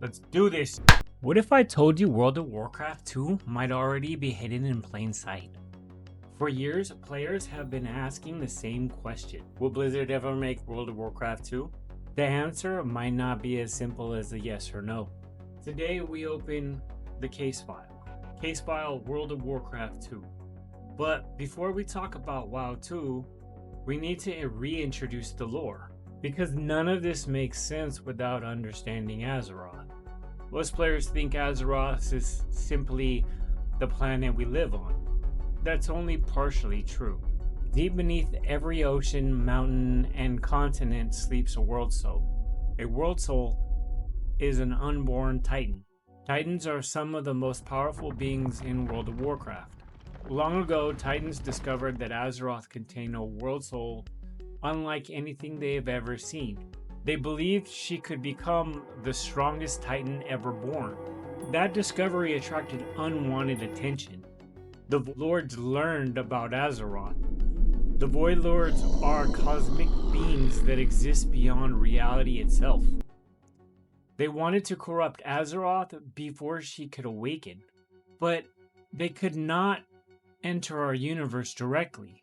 Let's do this! What if I told you World of Warcraft 2 might already be hidden in plain sight? For years, players have been asking the same question. Will Blizzard ever make World of Warcraft 2? The answer might not be as simple as a yes or no. Today we open the case file. Case file World of Warcraft 2. But before we talk about WoW 2, we need to reintroduce the lore, because none of this makes sense without understanding Azeroth. Most players think Azeroth is simply the planet we live on. That's only partially true. Deep beneath every ocean, mountain, and continent sleeps a world soul. A world soul is an unborn titan. Titans are some of the most powerful beings in World of Warcraft. Long ago, Titans discovered that Azeroth contained a world soul unlike anything they have ever seen. They believed she could become the strongest Titan ever born. That discovery attracted unwanted attention. The Void Lords learned about Azeroth. The Void Lords are cosmic beings that exist beyond reality itself. They wanted to corrupt Azeroth before she could awaken, but they could not enter our universe directly,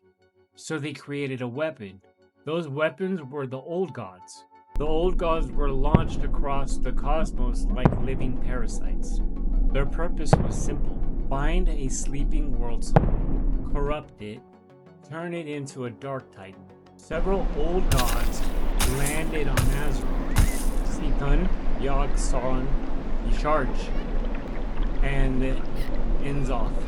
so they created a weapon. Those weapons were the Old Gods. The Old Gods were launched across the cosmos like living parasites. Their purpose was simple: find a sleeping world soul, corrupt it, turn it into a dark titan. Several Old Gods landed on Azeroth: Hutton, Yogg-Saron, Yasharj, and Inzoth.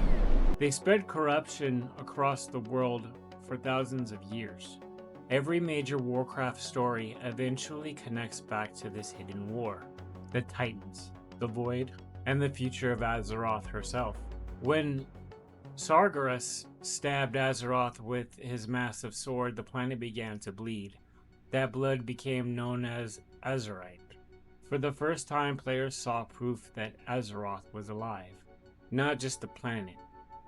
They spread corruption across the world for thousands of years. Every major Warcraft story eventually connects back to this hidden war: the Titans, the Void, and the future of Azeroth herself. When Sargeras stabbed Azeroth with his massive sword, the planet began to bleed. That blood became known as Azerite. For the first time, players saw proof that Azeroth was alive. Not just a planet,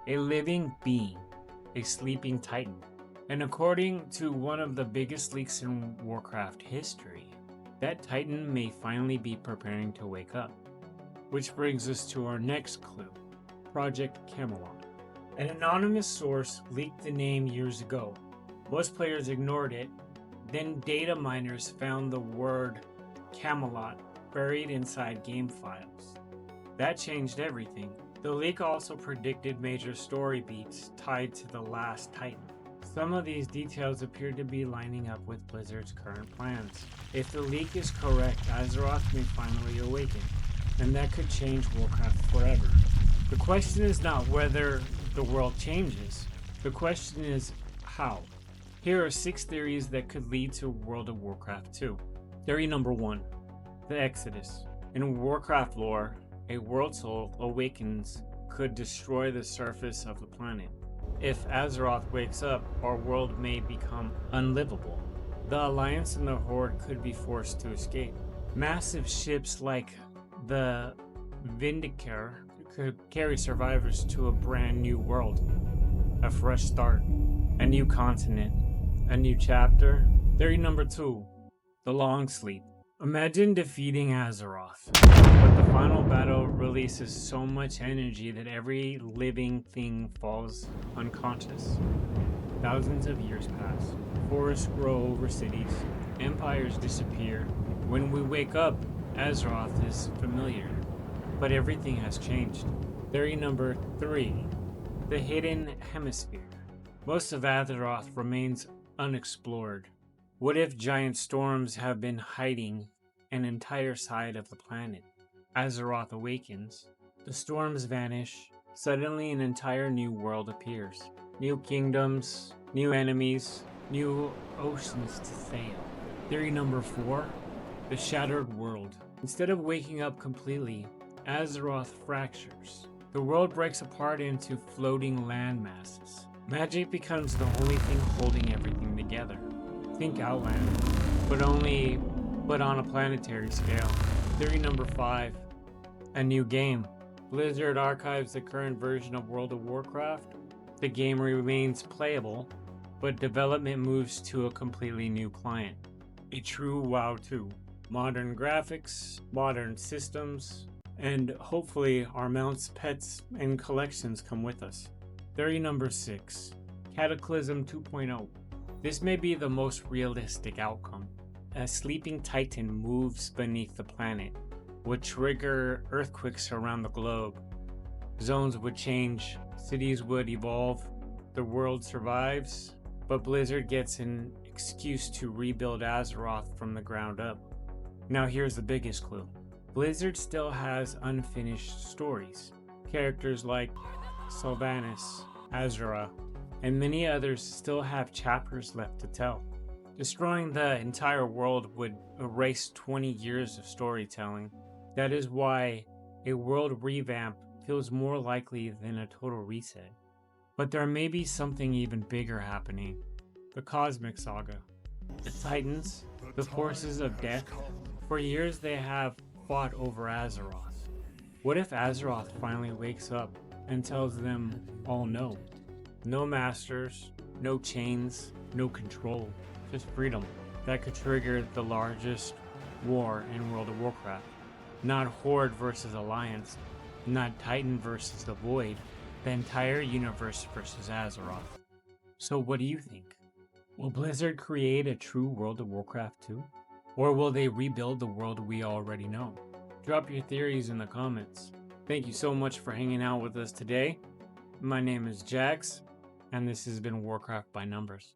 a living being, a sleeping titan. And according to one of the biggest leaks in Warcraft history, that titan may finally be preparing to wake up. Which brings us to our next clue: Project Camelot. An anonymous source leaked the name years ago. Most players ignored it. Then data miners found the word Camelot buried inside game files. That changed everything. The leak also predicted major story beats tied to the last Titan. Some of these details appear to be lining up with Blizzard's current plans. If the leak is correct, Azeroth may finally awaken, and that could change Warcraft forever. The question is not whether the world changes. The question is how. Here are 6 theories that could lead to World of Warcraft 2. Theory number 1. The Exodus. In Warcraft lore, a world soul awakens could destroy the surface of the planet. If Azeroth wakes up, our world may become unlivable. The Alliance and the Horde could be forced to escape. Massive ships like the Vindicare could carry survivors to a brand new world. A fresh start, a new continent, a new chapter. Theory number 2. The Long Sleep. Imagine defeating Azeroth, but the final battle releases so much energy that every living thing falls unconscious. Thousands of years pass. Forests grow over cities. Empires disappear. When we wake up, Azeroth is familiar, but everything has changed. Theory number 3. The Hidden Hemisphere. Most of Azeroth remains unexplored. What if giant storms have been hiding an entire side of the planet? Azeroth awakens. The storms vanish. Suddenly an entire new world appears. New kingdoms, new enemies, new oceans to sail. Theory number 4. The Shattered World. Instead of waking up completely, Azeroth fractures. The world breaks apart into floating land masses. Magic becomes the only thing holding everything together. Think Outland, but on a planetary scale. Theory number 5. A new game. Blizzard archives the current version of World of Warcraft. The game remains playable, but development moves to a completely new client. A true WoW 2. Modern graphics, modern systems, and hopefully our mounts, pets, and collections come with us. Theory number 6. Cataclysm 2.0. This may be the most realistic outcome. A sleeping titan moves beneath the planet, would trigger earthquakes around the globe. Zones would change, cities would evolve, the world survives, but Blizzard gets an excuse to rebuild Azeroth from the ground up. Now here's the biggest clue. Blizzard still has unfinished stories. Characters like Sylvanas, Azura, and many others still have chapters left to tell. Destroying the entire world would erase 20 years of storytelling. That is why a world revamp feels more likely than a total reset. But there may be something even bigger happening. The Cosmic Saga. The Titans, the forces of death. For years they have fought over Azeroth. What if Azeroth finally wakes up and tells them all no? No masters, no chains, no control, just freedom. That could trigger the largest war in World of Warcraft. Not Horde versus Alliance, not Titan versus the Void, the entire universe versus Azeroth. So what do you think? Will Blizzard create a true World of Warcraft 2? Or will they rebuild the world we already know? Drop your theories in the comments. Thank you so much for hanging out with us today. My name is Jax, and this has been Warcraft by Numbers.